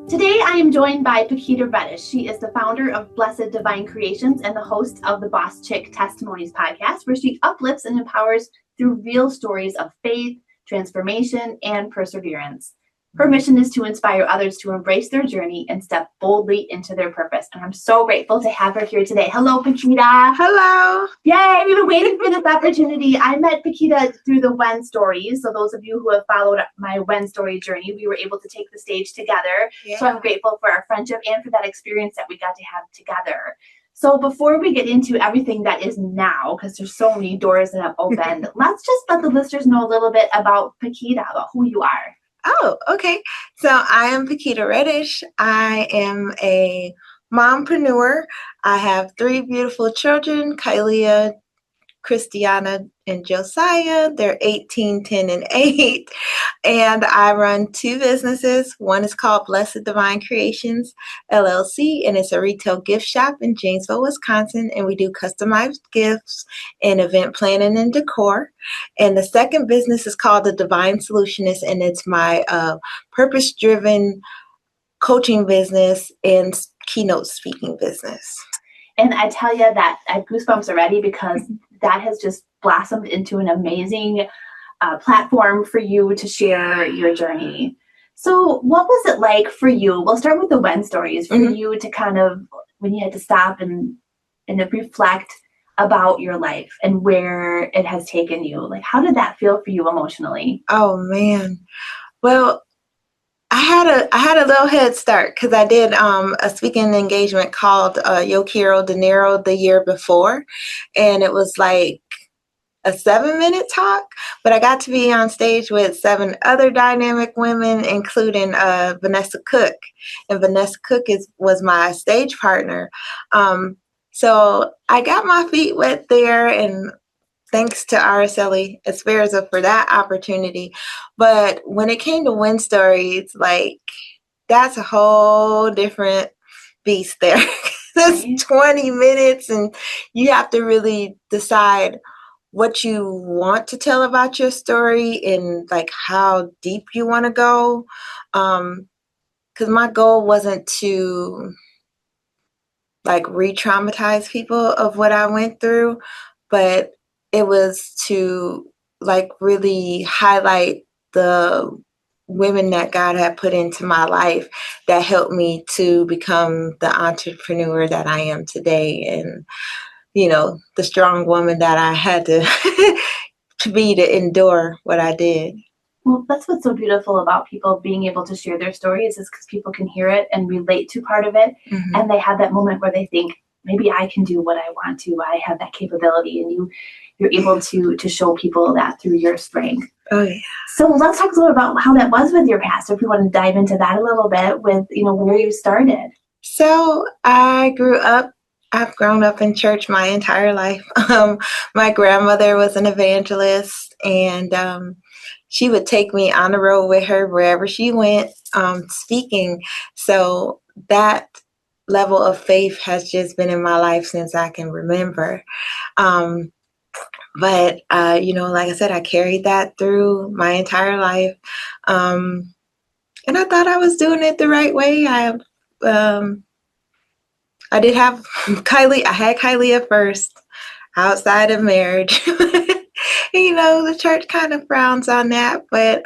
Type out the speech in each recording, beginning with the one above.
Today, I am joined by Paquita Reddish. She is the founder of Blessed Divine Creations and the host of the Boss Chick Testimonies podcast, where she uplifts and empowers through real stories of faith, transformation, and perseverance. Her mission is to inspire others to embrace their journey and step boldly into their purpose. And I'm so grateful to have her here today. Hello, Paquita. Hello. Yay, we've been waiting for this opportunity. I met Paquita through the When stories. So those of you who have followed my When story journey, we were able to take the stage together. Yeah. So I'm grateful for our friendship and for that experience that we got to have together. So before we get into everything that is now, because there's so many doors that have opened, let's just let the listeners know a little bit about Paquita, about who you are. Oh, okay. So I am Paquita Reddish. I am a mompreneur. I have 3 beautiful children, Kylia, Christiana, and Josiah. They're 18, 10, and 8. And I run 2 businesses. One is called Blessed Divine Creations, LLC, and it's a retail gift shop in Janesville, Wisconsin. And we do customized gifts and event planning and decor. And the second business is called The Divine Solutionist, and it's my purpose-driven coaching business and keynote speaking business. And I tell you that I have goosebumps already because that has just blossomed into an amazing platform for you to share your journey. So what was it like for you? We'll start with the When stories for you to kind of, when you had to stop and reflect about your life and where it has taken you. Like, how did that feel for you emotionally? Oh, man. Well, I had a little head start because I did a speaking engagement called Yo Quiero Dinero the year before, and it was like a 7-minute talk, but I got to be on stage with 7 other dynamic women, including Vanessa Cook, and Vanessa Cook was my stage partner. So I got my feet wet there, and thanks to Araceli Esparza for that opportunity. But when it came to When stories, like, that's a whole different beast there. It's 20 minutes, and you have to really decide what you want to tell about your story and like how deep you want to go. Because my goal wasn't to like re-traumatize people of what I went through, but it was to like really highlight the women that God had put into my life that helped me to become the entrepreneur that I am today, and the strong woman that I had to be to endure what I did. Well, that's what's so beautiful about people being able to share their stories, is because people can hear it and relate to part of it. Mm-hmm. And they have that moment where they think, maybe I can do what I want to. I have that capability. And you're able to show people that through your strength. Oh, yeah. So let's talk a little about how that was with your past. If you want to dive into that a little bit with, where you started. So I've grown up in church my entire life. My grandmother was an evangelist, and she would take me on the road with her wherever she went, speaking. So that level of faith has just been in my life since I can remember. But like I said, I carried that through my entire life. And I thought I was doing it the right way. I did have Kylie. I had Kylie at first, outside of marriage. The church kind of frowns on that, but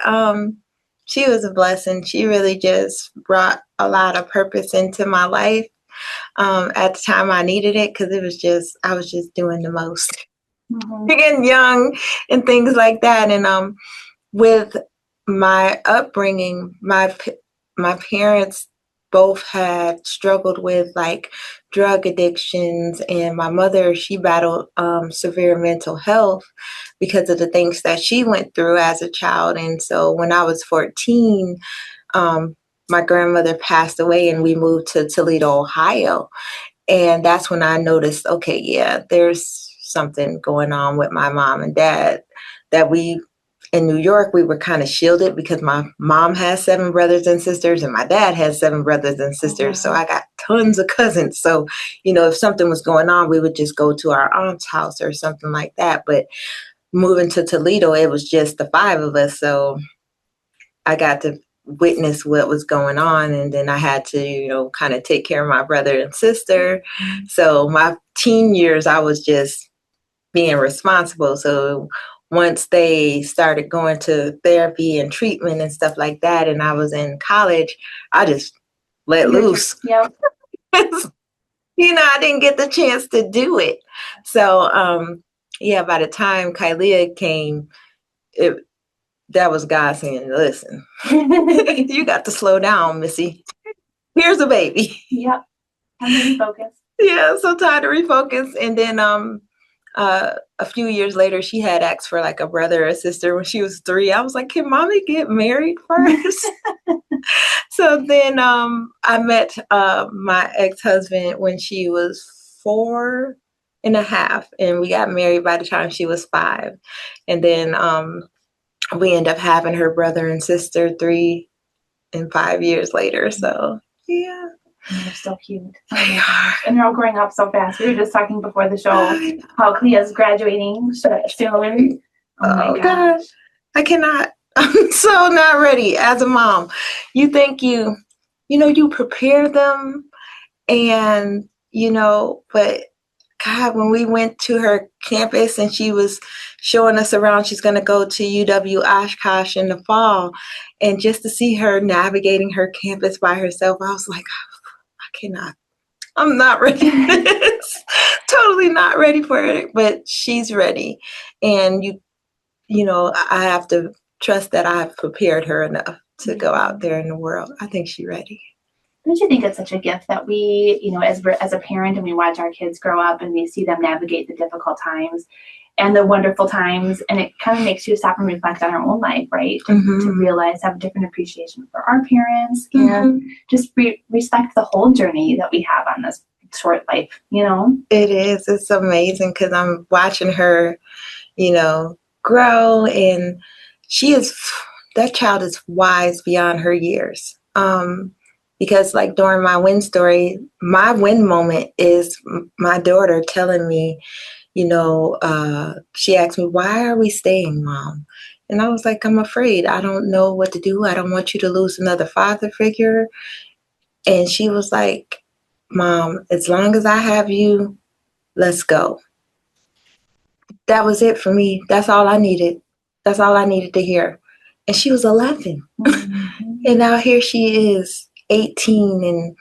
she was a blessing. She really just brought a lot of purpose into my life at the time I needed it, because I was just doing the most. Mm-hmm. Again, young and things like that. And with my upbringing, my parents both had struggled with like drug addictions, and my mother, she battled severe mental health because of the things that she went through as a child. And so when I was 14, my grandmother passed away, and we moved to Toledo, Ohio. And that's when I noticed, okay, yeah, there's something going on with my mom and dad, that in New York, we were kind of shielded because my mom has 7 brothers and sisters, and my dad has 7 brothers and sisters. So I got tons of cousins. So, if something was going on, we would just go to our aunt's house or something like that. But moving to Toledo, it was just the 5 of us. So I got to witness what was going on. And then I had to, kind of take care of my brother and sister. So my teen years, I was just being responsible. So once they started going to therapy and treatment and stuff like that, and I was in college, I just let loose. Yep. I didn't get the chance to do it. So, by the time Kylia came, that was God saying, listen, you got to slow down, Missy. Here's a baby. Yep. Time to refocus. Yeah, so time to refocus. And then a few years later, she had asked for like a brother or a sister when she was 3. I was like, can mommy get married first? So then I met my ex-husband when she was 4 and a half, and we got married by the time she was 5. And then we ended up having her brother and sister 3 and 5 years later. So, yeah. And they're so cute. Oh my gosh. And they're all growing up so fast. We were just talking before the show how Clea's graduating soon. Oh my gosh. God. I cannot. I'm so not ready as a mom. You think you prepare them and, but God, when we went to her campus and she was showing us around, she's going to go to UW Oshkosh in the fall. And just to see her navigating her campus by herself, I was like, I cannot. I'm not ready for this. Totally not ready for it. But she's ready. And, I have to trust that I've prepared her enough to go out there in the world. I think she's ready. Don't you think it's such a gift that we, as a parent, and we watch our kids grow up and we see them navigate the difficult times and the wonderful times, and it kind of makes you stop and reflect on our own life, right? To realize, have a different appreciation for our parents, and just respect the whole journey that we have on this short life, It is. It's amazing because I'm watching her, grow, and that child is wise beyond her years. Because like during my win story, my win moment is my daughter telling me, she asked me, why are we staying, Mom? And I was like, I'm afraid. I don't know what to do. I don't want you to lose another father figure. And she was like, Mom, as long as I have you, let's go. That was it for me. That's all I needed. That's all I needed to hear. And she was 11. And now here she is, 18 and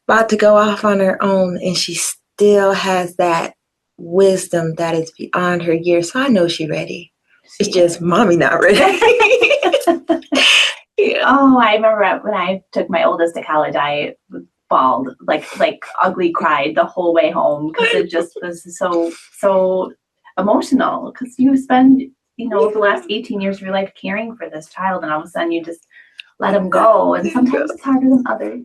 about to go off on her own, and she still has that wisdom that is beyond her years. So I know she's ready. It's just mommy not ready. Yeah. Oh, I remember when I took my oldest to college, I bawled, like ugly cried the whole way home because it just was so emotional, because you spend the last 18 years of your life caring for this child, and all of a sudden you just let them go. And sometimes it's harder than others,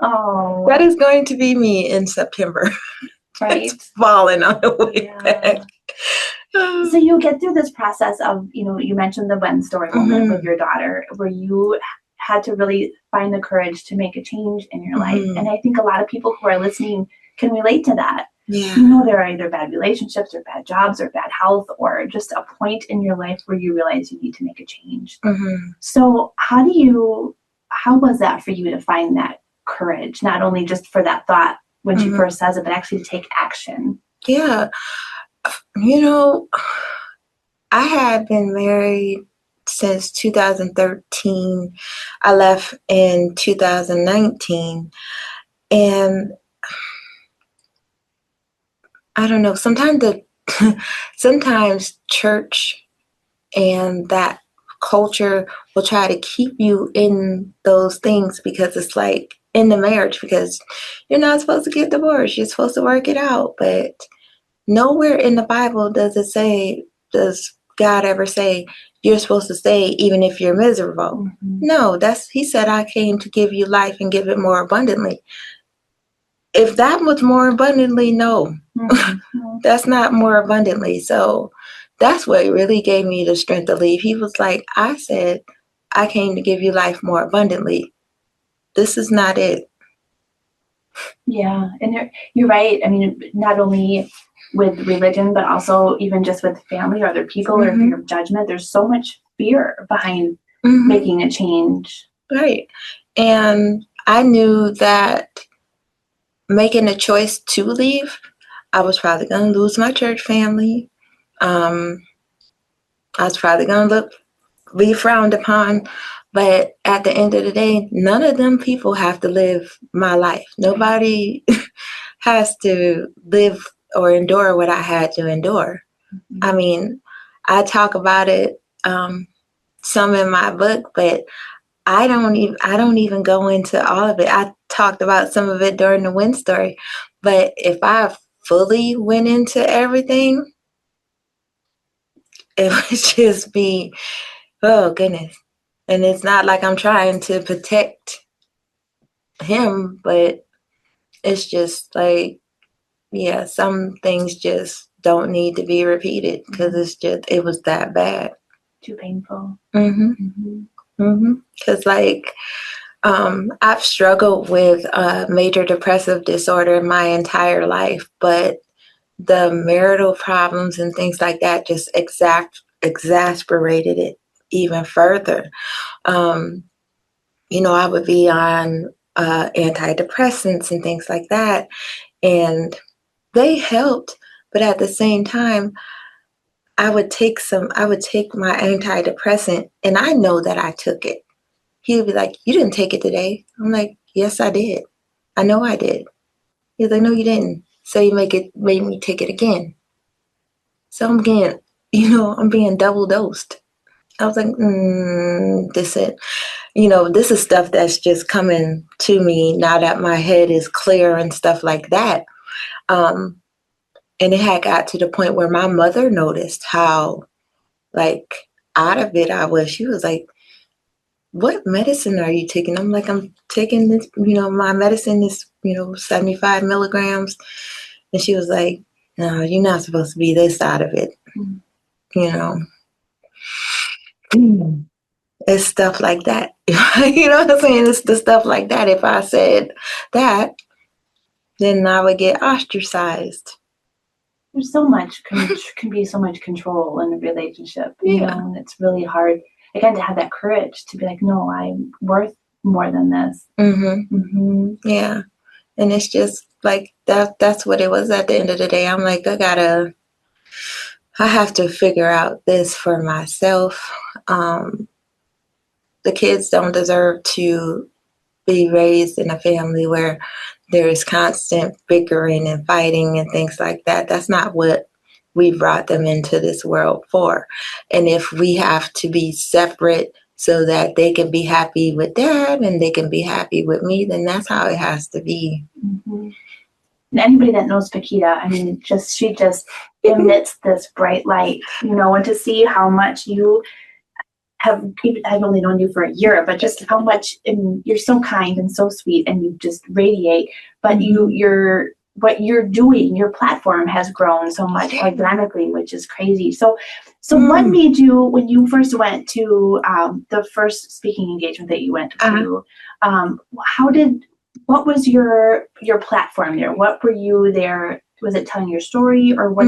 Oh, that is going to be me in September. Right. It's falling on the way back. So you get through this process of, you mentioned the when story moment with your daughter, where you had to really find the courage to make a change in your life. And I think a lot of people who are listening can relate to that. Yeah. There are either bad relationships or bad jobs or bad health or just a point in your life where you realize you need to make a change. So how was that for you to find that courage, not only just for that thought when she first says it, but actually to take action? Yeah. I had been married since 2013. I left in 2019. And I don't know, sometimes church and that culture will try to keep you in those things because it's like in the marriage, because you're not supposed to get divorced. You're supposed to work it out. But nowhere in the Bible does God ever say you're supposed to stay even if you're miserable. No, he said, I came to give you life and give it more abundantly. If that was more abundantly, no, that's not more abundantly. So that's what really gave me the strength to leave. He was like, I said, I came to give you life more abundantly. This is not it. Yeah, and you're right. I mean, not only with religion, but also even just with family or other people or fear of judgment. There's so much fear behind making a change. Right. And I knew that making a choice to leave, I was probably going to lose my church family. I was probably going to be frowned upon. But at the end of the day, none of them people have to live my life. Nobody has to live or endure what I had to endure. Mm-hmm. I mean, I talk about it some in my book, but I don't even go into all of it. I talked about some of it during the win story, but if I fully went into everything, it would just be, oh goodness. And it's not like I'm trying to protect him, but it's just like, yeah, some things just don't need to be repeated because it was that bad. Too painful. Because like, I've struggled with major depressive disorder my entire life, but the marital problems and things like that just exasperated it even further. I would be on antidepressants and things like that, and they helped, but at the same time, I would take my antidepressant, and I know that I took it. He would be like, "You didn't take it today." I'm like, "Yes, I did. I know I did." He's like, "No, you didn't." So you made me take it again. So I'm being double dosed. I was like, this is stuff that's just coming to me now that my head is clear and stuff like that. And it had got to the point where my mother noticed how, like, out of it I was. She was like, "What medicine are you taking?" I'm like, "I'm taking this, my medicine is, 75 milligrams." And she was like, "No, you're not supposed to be this out of it." It's stuff like that. You know what I'm saying? It's the stuff like that. If I said that, then I would get ostracized. There's so much, can be so much control in a relationship, and it's really hard, again, to have that courage to be like, no, I'm worth more than this. Yeah. And it's just like, that's what it was at the end of the day. I'm like, I have to figure out this for myself. The kids don't deserve to be raised in a family where there is constant bickering and fighting and things like that. That's not what we brought them into this world for. And if we have to be separate so that they can be happy with dad and they can be happy with me, then that's how it has to be. And anybody that knows Paquita, I mean, she just emits this bright light, and to see how much you I've only known you for a year, but just how much, and you're so kind and so sweet, and you just radiate. But what you're doing, your platform has grown so much organically, which is crazy. So what made you, when you first went to the first speaking engagement that you went to, what was your platform there? What were you there? Was it telling your story, or what?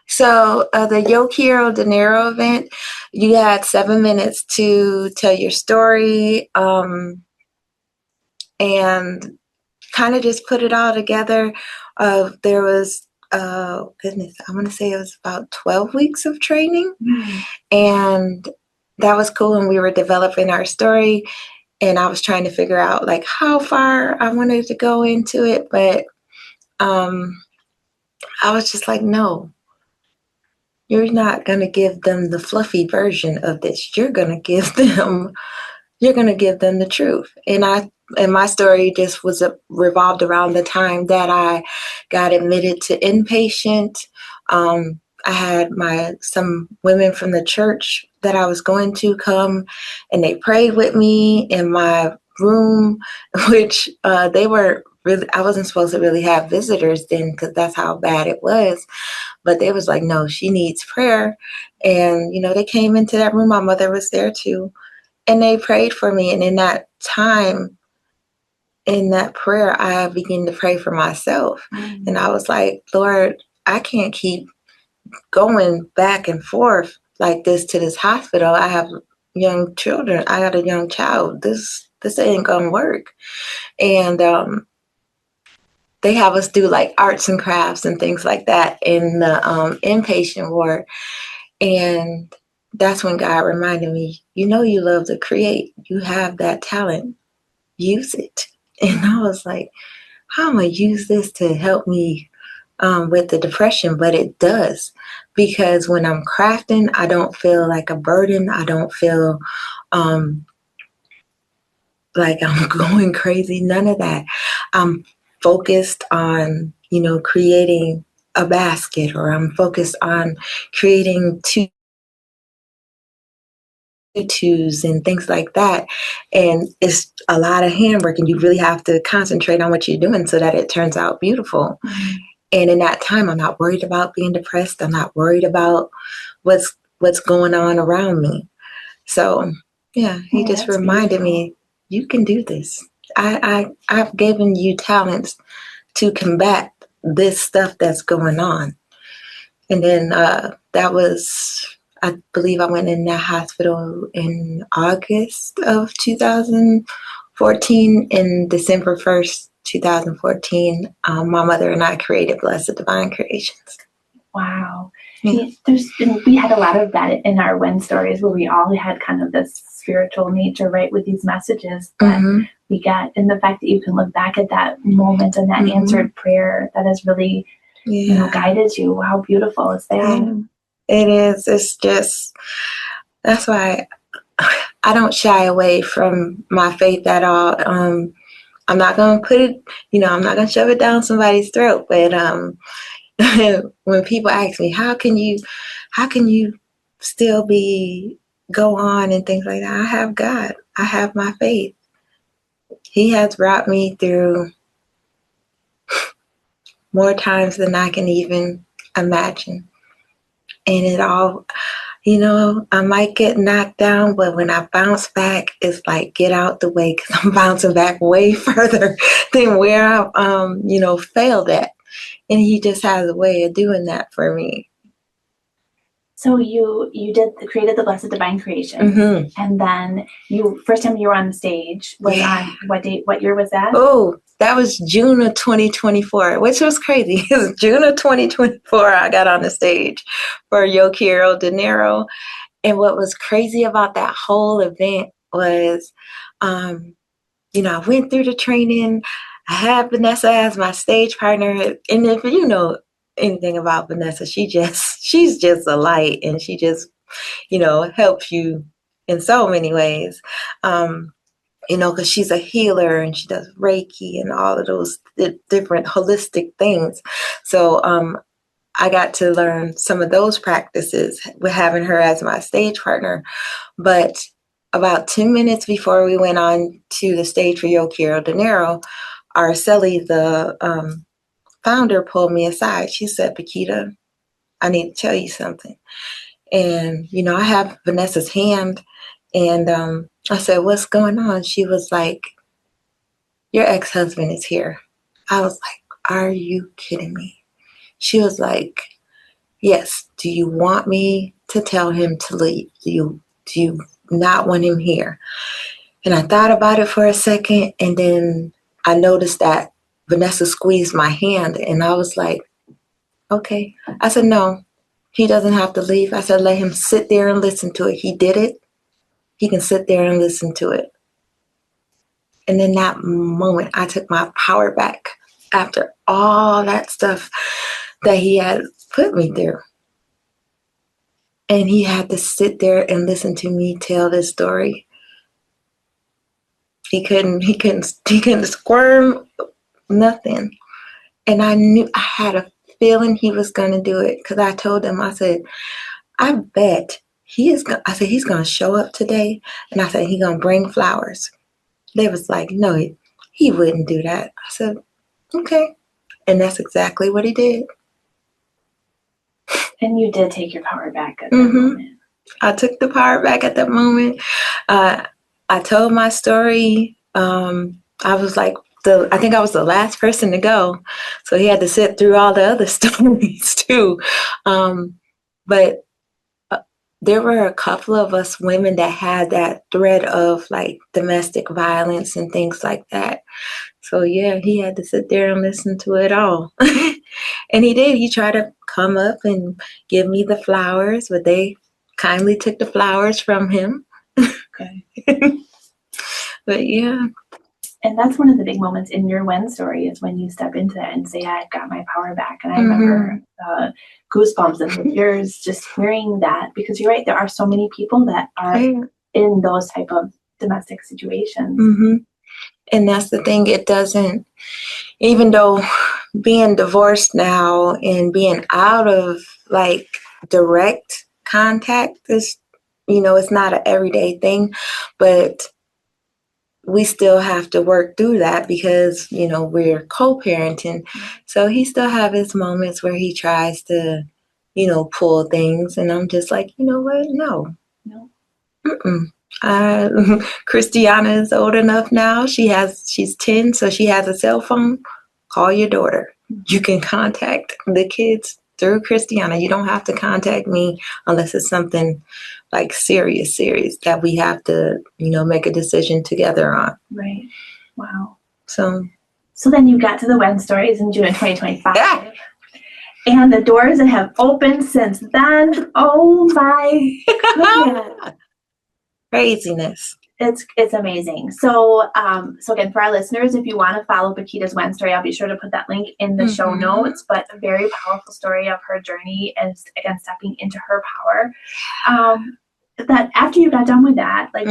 So the Yo Quiero Dinero event, you had 7 minutes to tell your story, and kind of just put it all together. There was, goodness, I want to say it was about 12 weeks of training, and that was cool. And we were developing our story, and I was trying to figure out like how far I wanted to go into it, but I was just like, no. You're not going to give them the fluffy version of this. You're going to give them the truth. And my story just was revolved around the time that I got admitted to inpatient. I had some women from the church that I was going to come, and they prayed with me in my room, which they were really, I wasn't supposed to really have visitors then because that's how bad it was. But they was like, no, she needs prayer. And, they came into that room. My mother was there too. And they prayed for me. And in that time, in that prayer, I began to pray for myself. And I was like, Lord, I can't keep going back and forth like this to this hospital. I have, young children. I got a young child. This ain't gonna work. And they have us do like arts and crafts and things like that in the inpatient ward. And that's when God reminded me, you know, you love to create. You have that talent. Use it. And I was like, how am I use this to help me with the depression? But it does, because when I'm crafting, I don't feel like a burden. I don't feel like I'm going crazy. None of that. I'm focused on, you know, creating a basket, or I'm focused on creating tutus and things like that. And it's a lot of handwork, and you really have to concentrate on what you're doing so that it turns out beautiful. Mm-hmm. And in that time, I'm not worried about being depressed. I'm not worried about what's going on around me. So yeah, he just reminded me, you can do this. I've given you talents to combat this stuff that's going on. And then that was, I believe I went in that hospital in August of 2014. In December 1st, 2014, my mother and I created Blessed Divine Creations. Wow. Yeah. We had a lot of that in our When stories, where we all had kind of this spiritual nature, right, with these messages that we get. And the fact that you can look back at that moment and that answered prayer that has really, you know, guided you. How beautiful is that? Yeah, it is. It's just, that's why I don't shy away from my faith at all. I'm not going to put it, you know, I'm not going to shove it down somebody's throat. But when people ask me, how can you still go on and things like that? I have God. I have my faith. He has brought me through more times than I can even imagine. And it all, you know, I might get knocked down, but when I bounce back, it's like, get out the way, because I'm bouncing back way further than where I, you know, failed at. And he just has a way of doing that for me. So you created the Blessed Divine Creations, and then first time you were on the stage was on what date? What year was that? Oh, that was June of 2024, which was crazy. It was June of 2024 I got on the stage for Yo Quiero Dinero. And what was crazy about that whole event was, you know, I went through the training. I had Vanessa as my stage partner. And if you know anything about Vanessa, she's just a light, and she just, you know, helps you in so many ways. You know, because she's a healer and she does Reiki and all of those different holistic things. So I got to learn some of those practices with having her as my stage partner. But about 10 minutes before we went on to the stage for Yo Quiero Dinero, Araceli, the founder, pulled me aside. She said, Paquita, I need to tell you something. And, you know, I have Vanessa's hand. And I said, what's going on? She was like, your ex-husband is here. I was like, are you kidding me? She was like, yes. Do you want me to tell him to leave? Do you not want him here? And I thought about it for a second, and then I noticed that Vanessa squeezed my hand, and I was like, okay. I said, no, he doesn't have to leave. I said, let him sit there and listen to it. He did it. He can sit there and listen to it. And in that moment, I took my power back after all that stuff that he had put me through. And he had to sit there and listen to me tell this story. He couldn't squirm, nothing. And I knew, I had a feeling he was going to do it, because I told him, I said, I bet he's going to show up today. And I said, he's going to bring flowers. They was like, no, he wouldn't do that. I said, okay. And that's exactly what he did. And you did take your power back at that moment. I took the power back at that moment. I told my story. I was like, I think I was the last person to go. So he had to sit through all the other stories too. But there were a couple of us women that had that thread of like domestic violence and things like that. So yeah, he had to sit there and listen to it all. And he did. He tried to come up and give me the flowers, but they kindly took the flowers from him. Okay. But yeah. And that's one of the big moments in your win story is when you step into that and say, I've got my power back. And I remember goosebumps and with yours just hearing that, because you're right, there are so many people that are in those type of domestic situations. Mm-hmm. And that's the thing, it doesn't, even though being divorced now and being out of like direct contact is, it's not an everyday thing, but we still have to work through that because, we're co-parenting. So he still have his moments where he tries to, pull things. And I'm just like, you know what? No. Christiana is old enough now. She's 10, so she has a cell phone. Call your daughter. You can contact the kids through Christiana. You don't have to contact me unless it's something like serious that we have to, make a decision together on. Right. Wow. So then you got to the WEN stories in June of 2025. Yeah. And the doors that have opened since then. Oh my goodness. Craziness. It's amazing. So again, for our listeners, if you want to follow Paquita's WEN story, I'll be sure to put that link in the show notes. But a very powerful story of her journey and again stepping into her power. That after you got done with that, like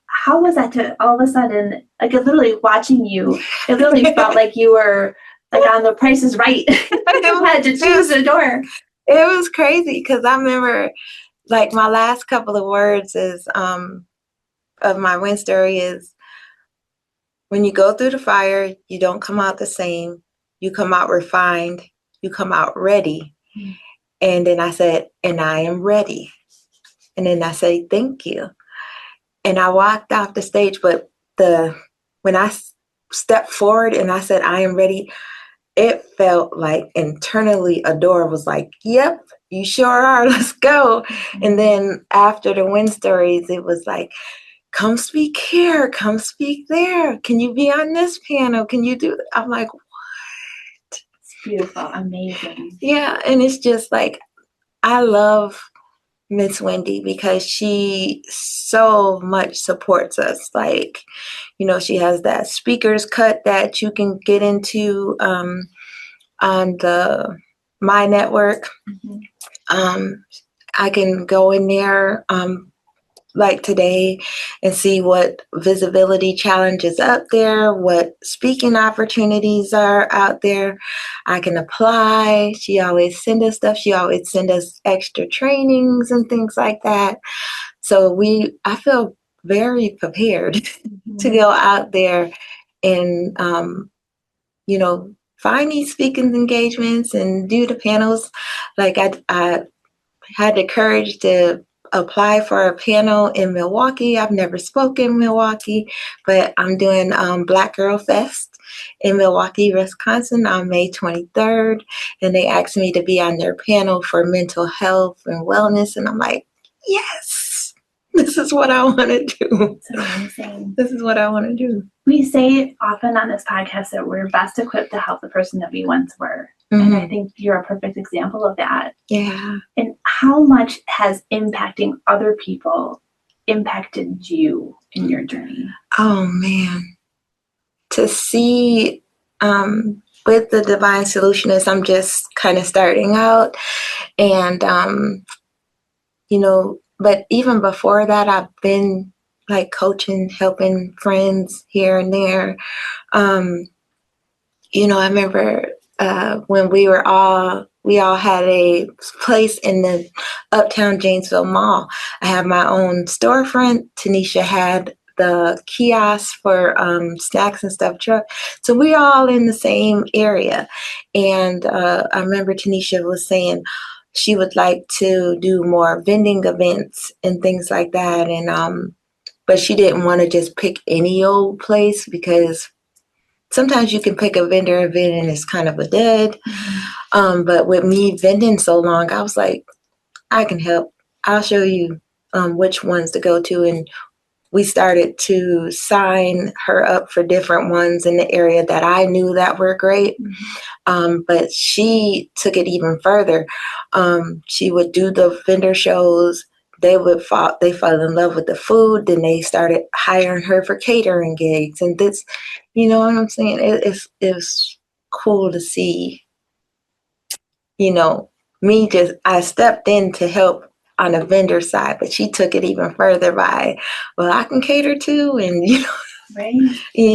how was that to all of a sudden, like literally watching you, it literally felt like you were like on The Price is Right. You had to choose a door. It was crazy because I remember like my last couple of words is of my WEN story is, when you go through the fire, you don't come out the same. You come out refined. You come out ready. And then I said, and I am ready. And then I say, thank you. And I walked off the stage, but when I stepped forward and I said, I am ready, it felt like internally a door was like, yep, you sure are. Let's go. And then after the WEN stories, it was like, come speak here, come speak there. Can you be on this panel? Can you do that? I'm like, what? It's beautiful, amazing. Yeah, and it's just like, I love Miss Wendy because she so much supports us. Like, she has that speaker's cut that you can get into on the My Network. I can go in there like today and see what visibility challenges up there, what speaking opportunities are out there. I can apply. She always send us stuff. She always send us extra trainings and things like that. So I feel very prepared to go out there and, find these speaking engagements and do the panels. Like I had the courage to apply for a panel in Milwaukee. I've never spoken in Milwaukee, but I'm doing Black Girl Fest in Milwaukee, Wisconsin on May 23rd. And they asked me to be on their panel for mental health and wellness. And I'm like, yes, this is what I want to do. It's amazing. This is what I want to do. We say often on this podcast that we're best equipped to help the person that we once were. And I think you're a perfect example of that. Yeah. And how much has impacting other people impacted you in your journey? Oh, man. To see with the Divine Solutionist, I'm just kind of starting out. And, but even before that, I've been like coaching, helping friends here and there. I remember when we all had a place in the Uptown Janesville Mall. I had my own storefront. Tanisha had the kiosk for snacks and stuff truck. So we're all in the same area. And I remember Tanisha was saying she would like to do more vending events and things like that. And but she didn't want to just pick any old place because sometimes you can pick a vendor event and it's kind of a dud. But with me vending so long, I was like, I can help. I'll show you which ones to go to. And we started to sign her up for different ones in the area that I knew that were great. But she took it even further. She would do the vendor shows. They fell in love with the food. Then they started hiring her for catering gigs. And this, you know what I'm saying? It's cool to see, I stepped in to help on the vendor side, but she took it even further by, well, I can cater too. And, Right.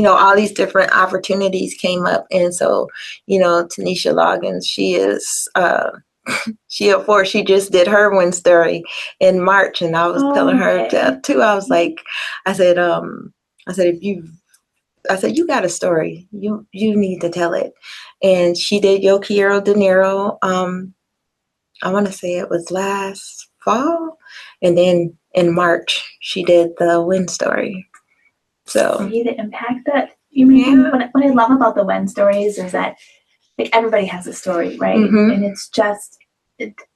All these different opportunities came up. And so, Tanisha Loggins, she is, she just did her win story in March. And I was telling her too, I was like, I said, you got a story, you need to tell it. And she did Yo Quiero Dinero. I want to say it was last fall. And then in March, she did the win story. So see the impact that you make. Yeah. What I love about the win stories is that like everybody has a story, right? And it's just,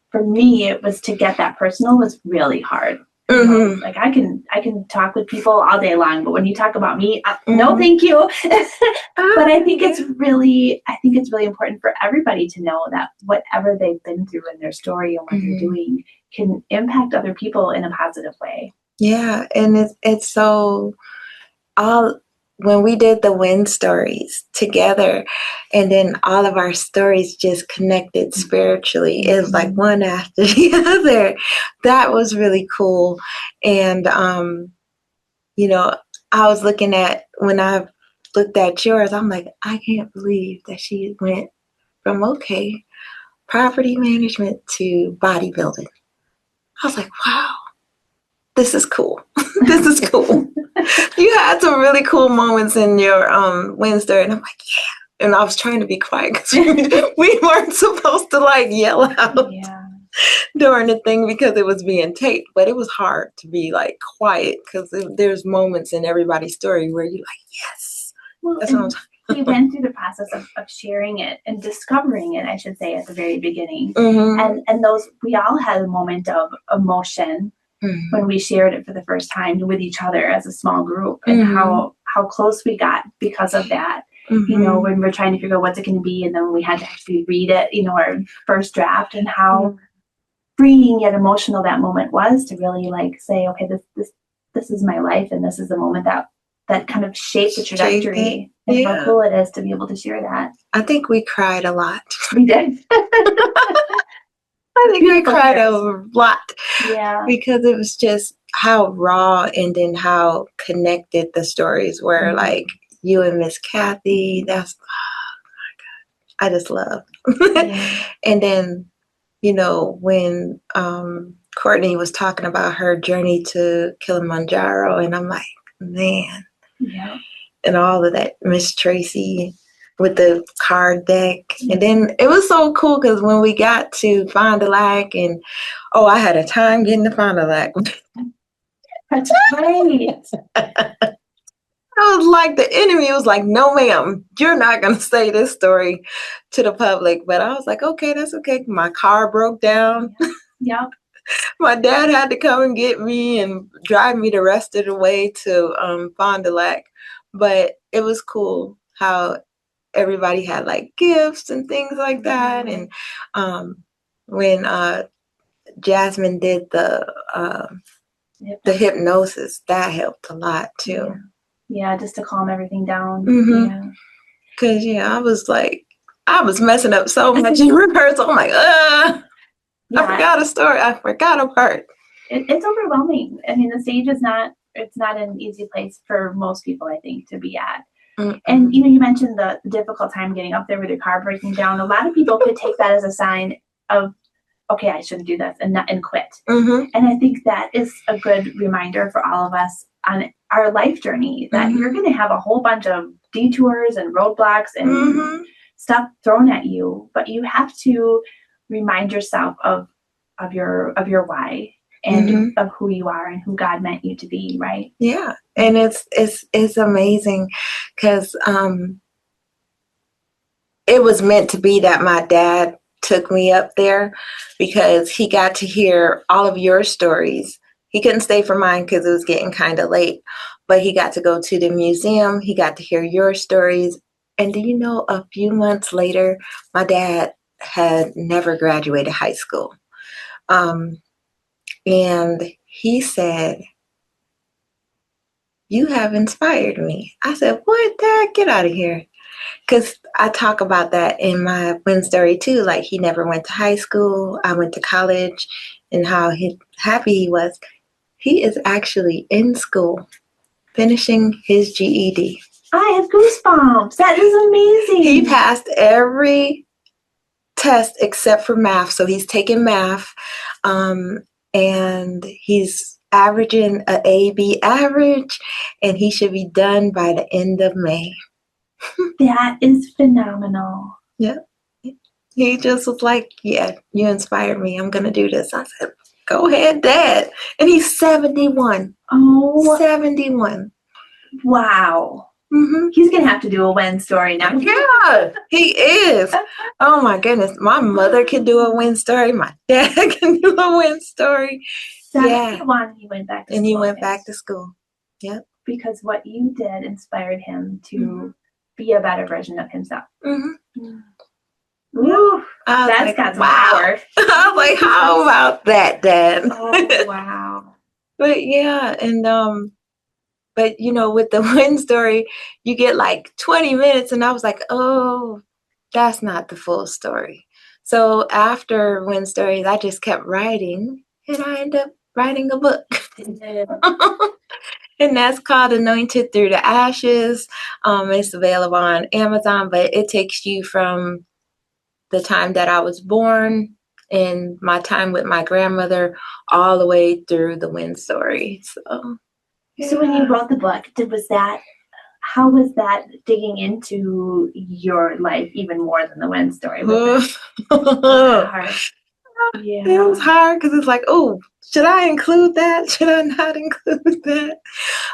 for me, it was to get that personal was really hard. Like I can talk with people all day long, but when you talk about me, no, thank you. But I think it's really important for everybody to know that whatever they've been through in their story and what they're doing can impact other people in a positive way. Yeah, and it's so when we did the win stories together, and then all of our stories just connected spiritually. It was like one after the other. That was really cool. And, I was looking at, when I looked at yours, I'm like, I can't believe that she went from, property management to bodybuilding. I was like, wow, this is cool. This is cool. You had some really cool moments in your Wednesday, and I'm like, yeah. And I was trying to be quiet because we weren't supposed to yell out during the thing because it was being taped. But it was hard to be quiet because there's moments in everybody's story where you're like, yes. Well, that's what I'm talking about. We went through the process of sharing it and discovering it, I should say, at the very beginning. And those, we all had a moment of emotion when we shared it for the first time with each other as a small group, and how close we got because of that. When we're trying to figure out what's it going to be, and then we had to actually read it, our first draft, and how freeing yet emotional that moment was to really say, okay, this is my life, and this is the moment that kind of shaped the trajectory. And how cool it is to be able to share that. I think we cried a lot. We did. I think we cried a lot. Yeah. Because it was just how raw, and then how connected the stories were. You and Miss Kathy, that's, oh my God, I just love. And then, when Courtney was talking about her journey to Kilimanjaro, and I'm like, man. Yeah. And all of that, Miss Tracy with the card deck. And then it was so cool because when we got to Fond du Lac, and I had a time getting to Fond du Lac. That's right. I was like, the enemy was like, no, ma'am, you're not going to say this story to the public. But I was like, okay, that's okay. My car broke down. Yeah. My dad had to come and get me and drive me the rest of the way to Fond du Lac. But it was cool how everybody had gifts and things like that. And when Jasmine did the hypnosis, that helped a lot too. Yeah, just to calm everything down. Because I was messing up so much in rehearsal. I'm like, I forgot a story. I forgot a part. It's overwhelming. I mean, the stage is not an easy place for most people, I think, to be at. And you mentioned the difficult time getting up there with your car breaking down. A lot of people could take that as a sign of, okay, I shouldn't do this, and quit. And I think that is a good reminder for all of us on our life journey that you're going to have a whole bunch of detours and roadblocks and stuff thrown at you, but you have to remind yourself of your why and of who you are and who God meant you to be, right? Yeah. And it's amazing because it was meant to be that my dad took me up there because he got to hear all of your stories. He couldn't stay for mine because it was getting kind of late, but he got to go to the museum. He got to hear your stories. And do you know, a few months later, my dad had never graduated high school. And he said, "You have inspired me." I said, "What, Dad? Get out of here." Because I talk about that in my win story too. Like, he never went to high school. I went to college, and how happy he was. He is actually in school, finishing his GED. I have goosebumps. That is amazing. He passed every test except for math. So he's taking math, and he's averaging an A/B average, and he should be done by the end of May. That is phenomenal. Yeah. He just was like, "Yeah, you inspired me. I'm going to do this." I said, "Go ahead, Dad." And he's 71. Oh, 71. wow. Mm-hmm. He's going to have to do a win story now. Yeah, he is. Oh my goodness. My mother can do a win story. My dad can do a win story. 71, he went back to school. And he went back to school. Yep. Because what you did inspired him to be a better version of himself. Mm-hmm. Ooh, that's got some power. I was like, how about that, Dad? Oh, wow. But yeah, and but you know, with the win story, you get like 20 minutes, and I was like, oh, that's not the full story. So after win stories, I just kept writing, and I ended up writing a book. And that's called Anointed Through the Ashes. It's available on Amazon, but it takes you from the time that I was born and my time with my grandmother all the way through the win story. So, yeah. So when you wrote the book, how was that digging into your life even more than the win story? Was that hard? Yeah. It was hard because it's like, oh, should I include that? Should I not include that?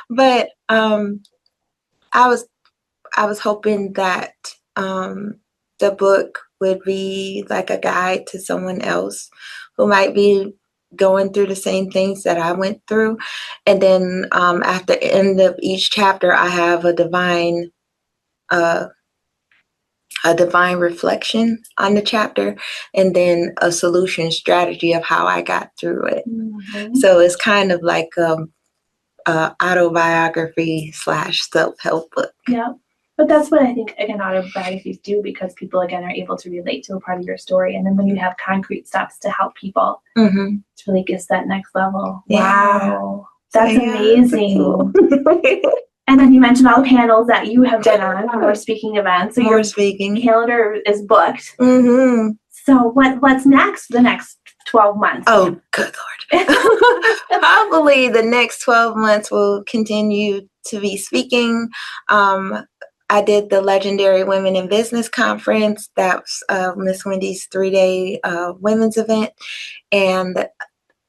But I was hoping that the book would be like a guide to someone else who might be going through the same things that I went through. And then at the end of each chapter, I have a divine reflection on the chapter, and then a solution strategy of how I got through it. Mm-hmm. So it's kind of like autobiography / self-help book. Yeah. But that's what I think, again, autobiographies do, because people, again, are able to relate to a part of your story. And then when you have concrete steps to help people, it really gets that next level. Yeah. Wow. That's amazing. Cool. And then you mentioned all the panels that you have been on, more speaking events. So your calendar is booked. Mm-hmm. So what's next the next 12 months? Oh, good Lord. Probably the next 12 months will continue to be speaking. I did the Legendary Women in Business Conference. That's Miss Wendy's 3-day women's event. And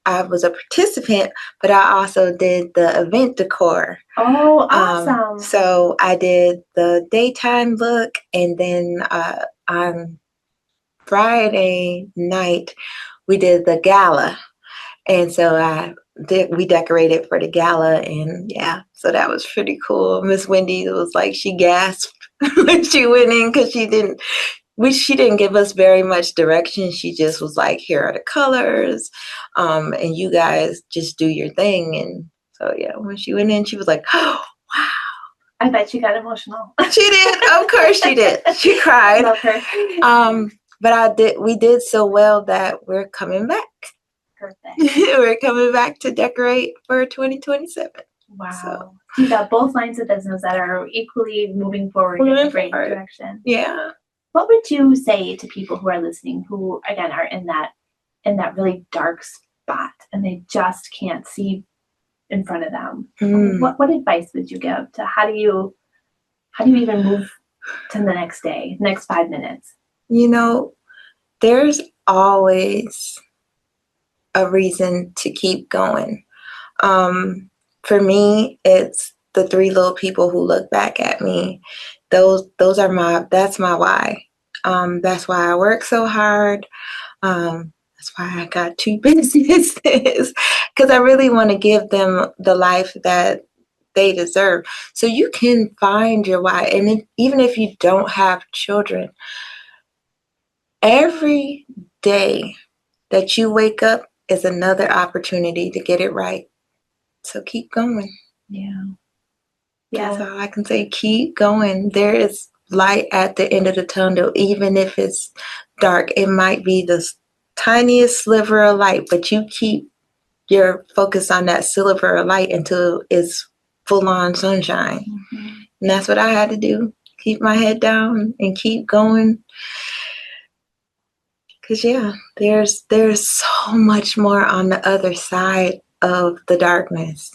I was a participant, but I also did the event decor. Oh, awesome. So I did the daytime look, and then on Friday night, we did the gala. And so we decorated for the gala, and yeah, so that was pretty cool. Miss Wendy was like, she gasped when she went in, because she didn't give us very much direction. She just was like, here are the colors, and you guys just do your thing. And so yeah, when she went in, she was like, oh, wow. I bet she got emotional. She did. Of course she did. She cried. Love her. But we did so well that we're coming back. Perfect. We're coming back to decorate for 2027. Wow. So you got both lines of business that are equally moving forward in a great direction. Yeah. What would you say to people who are listening, who again are in that really dark spot and they just can't see in front of them? What advice would you give to how do you even move to the next day, next 5 minutes? You know, there's always a reason to keep going. For me, it's the 3 little people who look back at me. That's my why. That's why I work so hard. That's why I got 2 businesses, because I really want to give them the life that they deserve. So you can find your why. And even if you don't have children, every day that you wake up is another opportunity to get it right. So keep going. Yeah. That's all I can say. Keep going. There is light at the end of the tunnel, even if it's dark. It might be the tiniest sliver of light, but you keep your focus on that sliver of light until it's full on sunshine. Mm-hmm. And that's what I had to do. Keep my head down and keep going. Because there's so much more on the other side of the darkness.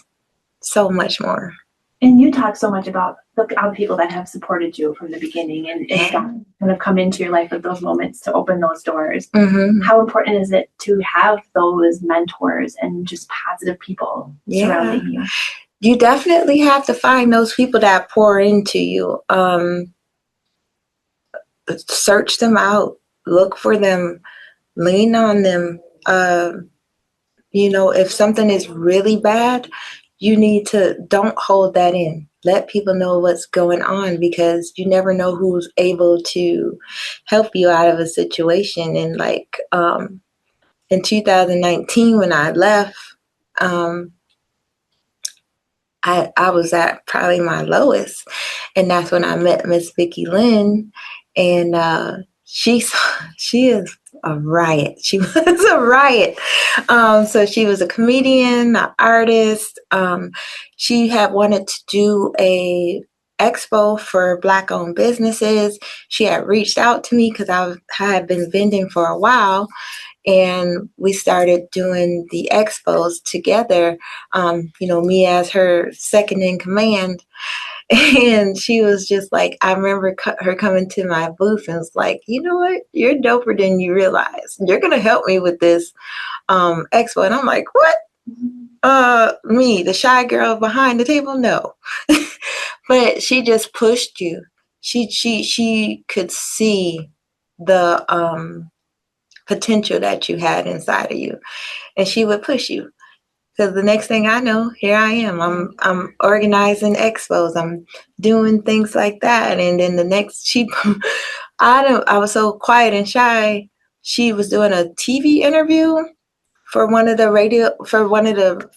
So much more. And you talk so much about the people that have supported you from the beginning and kind of come into your life at those moments to open those doors. Mm-hmm. How important is it to have those mentors and just positive people surrounding you? You definitely have to find those people that pour into you. Search them out, look for them, lean on them. If something is really bad, you need to don't hold that in. Let people know what's going on, because you never know who's able to help you out of a situation. And like in 2019, when I left, I was at probably my lowest, and that's when I met Miss Vicki Lynn, and she is a riot. She was a riot. So she was a comedian, an artist. She had wanted to do a expo for Black-owned businesses. She had reached out to me because I had been vending for a while, and we started doing the expos together. Me as her second in command. And she was just like, I remember her coming to my booth and was like, you know what? You're doper than you realize. You're going to help me with this expo. And I'm like, what? Me, the shy girl behind the table? No. But she just pushed you. She could see the potential that you had inside of you, and she would push you. Because the next thing I know, here I am. I'm organizing expos. I'm doing things like that. And then the next, I was so quiet and shy. She was doing a TV interview for one of the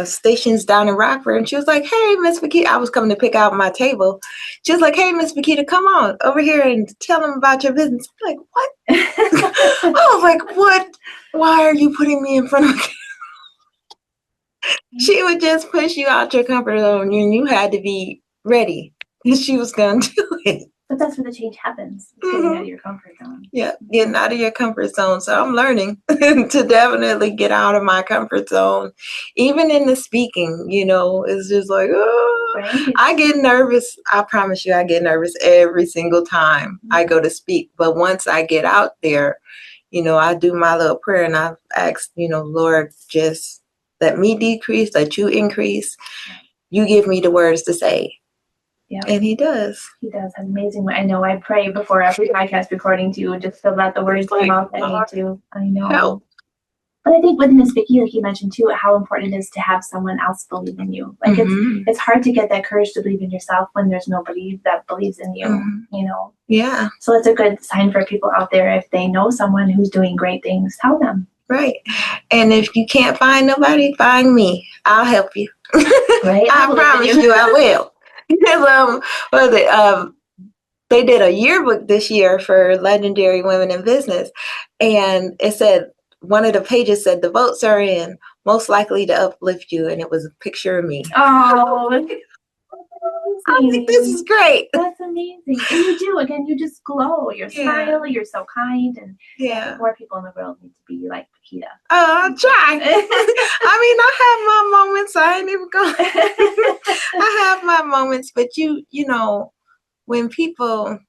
stations down in Rockford, and she was like, "Hey, Miss Paquita," I was coming to pick out my table. She was like, "Hey, Miss Paquita, come on over here and tell them about your business." I'm like, "What?" I was like, "What? Why are you putting me in front of?" She would just push you out your comfort zone, and you had to be ready. And she was going to do it. But that's where the change happens. It's getting out of your comfort zone. Yeah, getting out of your comfort zone. So I'm learning to definitely get out of my comfort zone. Even in the speaking, it's just like, oh, right. I get nervous. I promise you, I get nervous every single time I go to speak. But once I get out there, I do my little prayer, and I've asked, Lord, just let me decrease, let you increase. You give me the words to say. Yeah. And he does. He does. Amazing. I know I pray before every podcast recording too, just to let the words come out that I need to. I know. Help. But I think with Miss Vicki, like you mentioned too, how important it is to have someone else believe in you. Like it's hard to get that courage to believe in yourself when there's nobody that believes in you, Yeah. So it's a good sign for people out there. If they know someone who's doing great things, tell them. Right. And if you can't find nobody, find me. I'll help you. Right. I promise you I will. Because they did a yearbook this year for legendary women in business, and it said, one of the pages said, the votes are in, most likely to uplift you, and it was a picture of me. Oh, I think this is great. That's amazing. And you do, again, you just glow. Your smile, you're so kind, and more people in the world need to be like Paquita. I'll try. I have my moments. I ain't even going. I have my moments, but when people,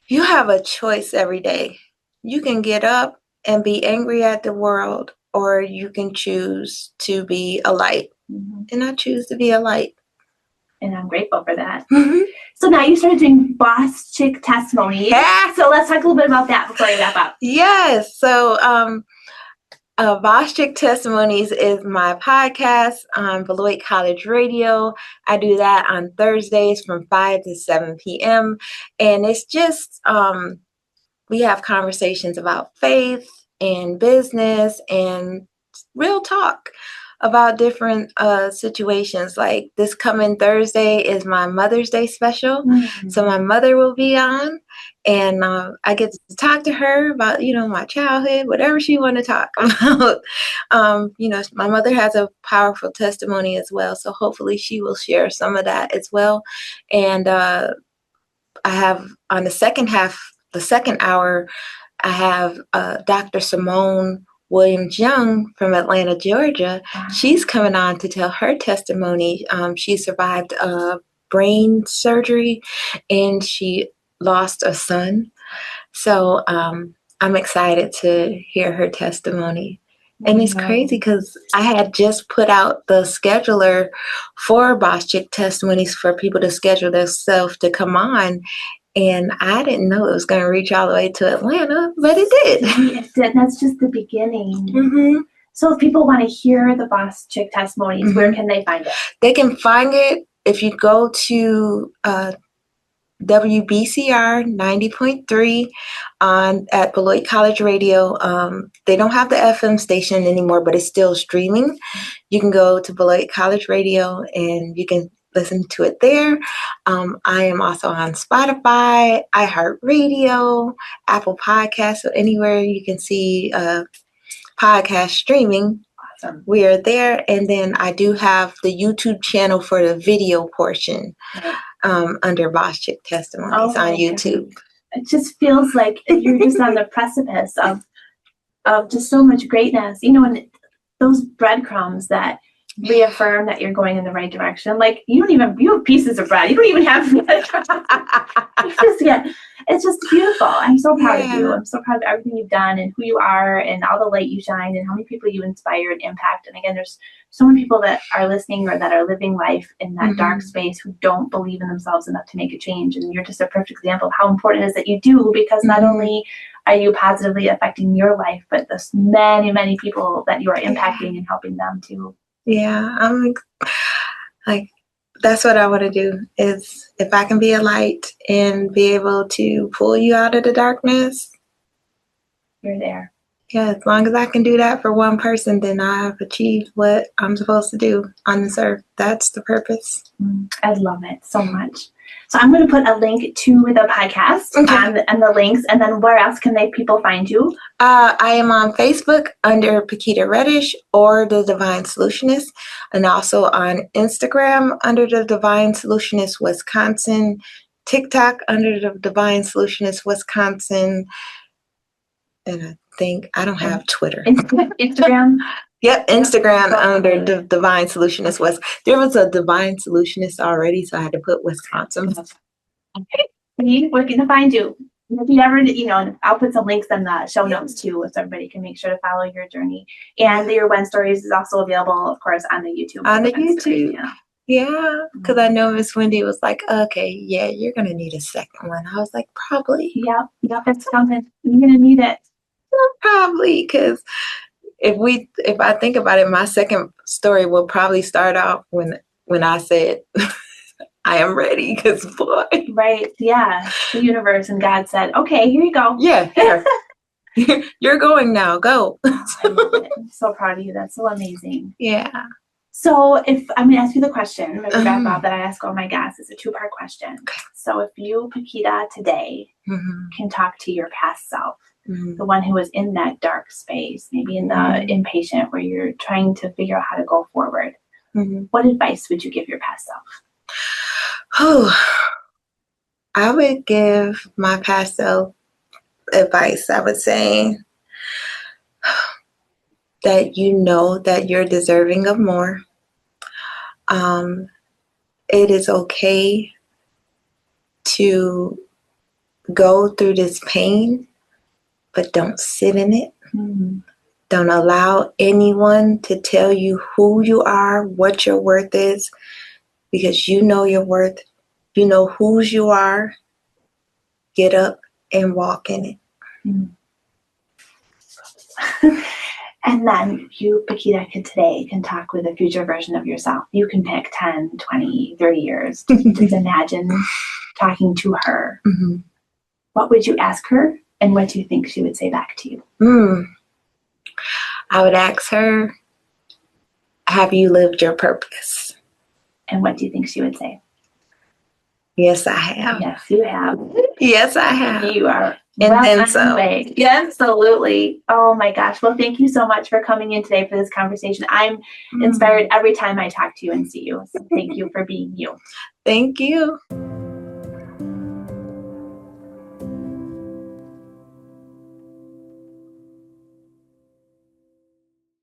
you have a choice every day. You can get up and be angry at the world, or you can choose to be a light. Mm-hmm. And I choose to be a light. And I'm grateful for that. So now you started doing Boss Chick testimonies. Yeah. So let's talk a little bit about that before we wrap up. Yes. So Boss Chick Testimonies is my podcast on Beloit College Radio. I do that on Thursdays from 5 to 7 p.m. And it's just, we have conversations about faith and business and real talk about different situations. Like this coming Thursday is my Mother's Day special. So my mother will be on, and I get to talk to her about, my childhood, whatever she want to talk about. My mother has a powerful testimony as well. So hopefully she will share some of that as well. And I have on the second hour, I have Dr. Simone Williams-Young from Atlanta, Georgia. She's coming on to tell her testimony. She survived brain surgery and she lost a son. So I'm excited to hear her testimony. And it's crazy because I had just put out the scheduler for Boss Chick Testimonies for people to schedule themselves to come on. And I didn't know it was going to reach all the way to Atlanta, but it did. It did. That's just the beginning. So if people want to hear the Boss Chick Testimonies, where can they find it? They can find it if you go to WBCR 90.3 at Beloit College Radio. They don't have the FM station anymore, but it's still streaming. You can go to Beloit College Radio and you can listen to it there. I am also on Spotify, iHeartRadio, Apple Podcasts, so anywhere you can see podcast streaming. Awesome. We are there. And then I do have the YouTube channel for the video portion under Boss Chick Testimonies on YouTube. It just feels like you're just on the precipice of just so much greatness. And those breadcrumbs that reaffirm that you're going in the right direction. Like you have pieces of bread. You don't even have it's just beautiful. I'm so proud of you. I'm so proud of everything you've done and who you are and all the light you shine and how many people you inspire and impact. And again, there's so many people that are listening or that are living life in that dark space who don't believe in themselves enough to make a change. And you're just a perfect example of how important it is that you do, because not only are you positively affecting your life, but there's many, many people that you are impacting and helping them too. Yeah, I'm like, that's what I want to do, is if I can be a light and be able to pull you out of the darkness. You're there. Yeah, as long as I can do that for one person, then I've achieved what I'm supposed to do on this earth. That's the purpose. I love it so much. So I'm going to put a link to the podcast and the links, and then where else can people find you? I am on Facebook under Paquita Reddish or The Divine Solutionist, and also on Instagram under The Divine Solutionist Wisconsin, TikTok under The Divine Solutionist Wisconsin, and I think I don't have Twitter. Instagram? Yep, Instagram under The Divine Solutionist West. There was a Divine Solutionist already, so I had to put Wisconsin. Okay, we're going to find you. If you ever, I'll put some links in the show notes too, so everybody can make sure to follow your journey. And your When Stories is also available, of course, on the YouTube. On the YouTube. Yeah, because I know Miss Wendy was like, okay, yeah, you're going to need a second one. I was like, probably. Yep, it's coming. You're going to need it. Probably, because if I think about it, my second story will probably start off when I said I am ready, because boy. Right, yeah. The universe and God said, okay, here you go. Yeah, here. You're going now, go. I love it. I'm so proud of you. That's so amazing. Yeah. So if I'm going to ask you the question, that I ask all my guests, is a two-part question. Okay. So if you, Paquita, today can talk to your past self, the one who was in that dark space, maybe in the impatient where you're trying to figure out how to go forward, what advice would you give your past self? I would give my past self advice. I would say that that you're deserving of more. It is okay to go through this pain, but don't sit in it. Don't allow anyone to tell you who you are, what your worth is. because you know your worth. You know whose you are. Get up and walk in it. And then you, Paquita, can talk with a future version of yourself. You can pick 10, 20, 30 years. Just imagine talking to her. Mm-hmm. What would you ask her? And what do you think she would say back to you? I would ask her, have you lived your purpose? And what do you think she would say? Yes, I have. Yes, you have. Yes, I have. You are and well then on some. your way. Yeah, absolutely. Oh my gosh. Well, thank you so much for coming in today for this conversation. I'm inspired every time I talk to you and see you. So thank you for being you. Thank you.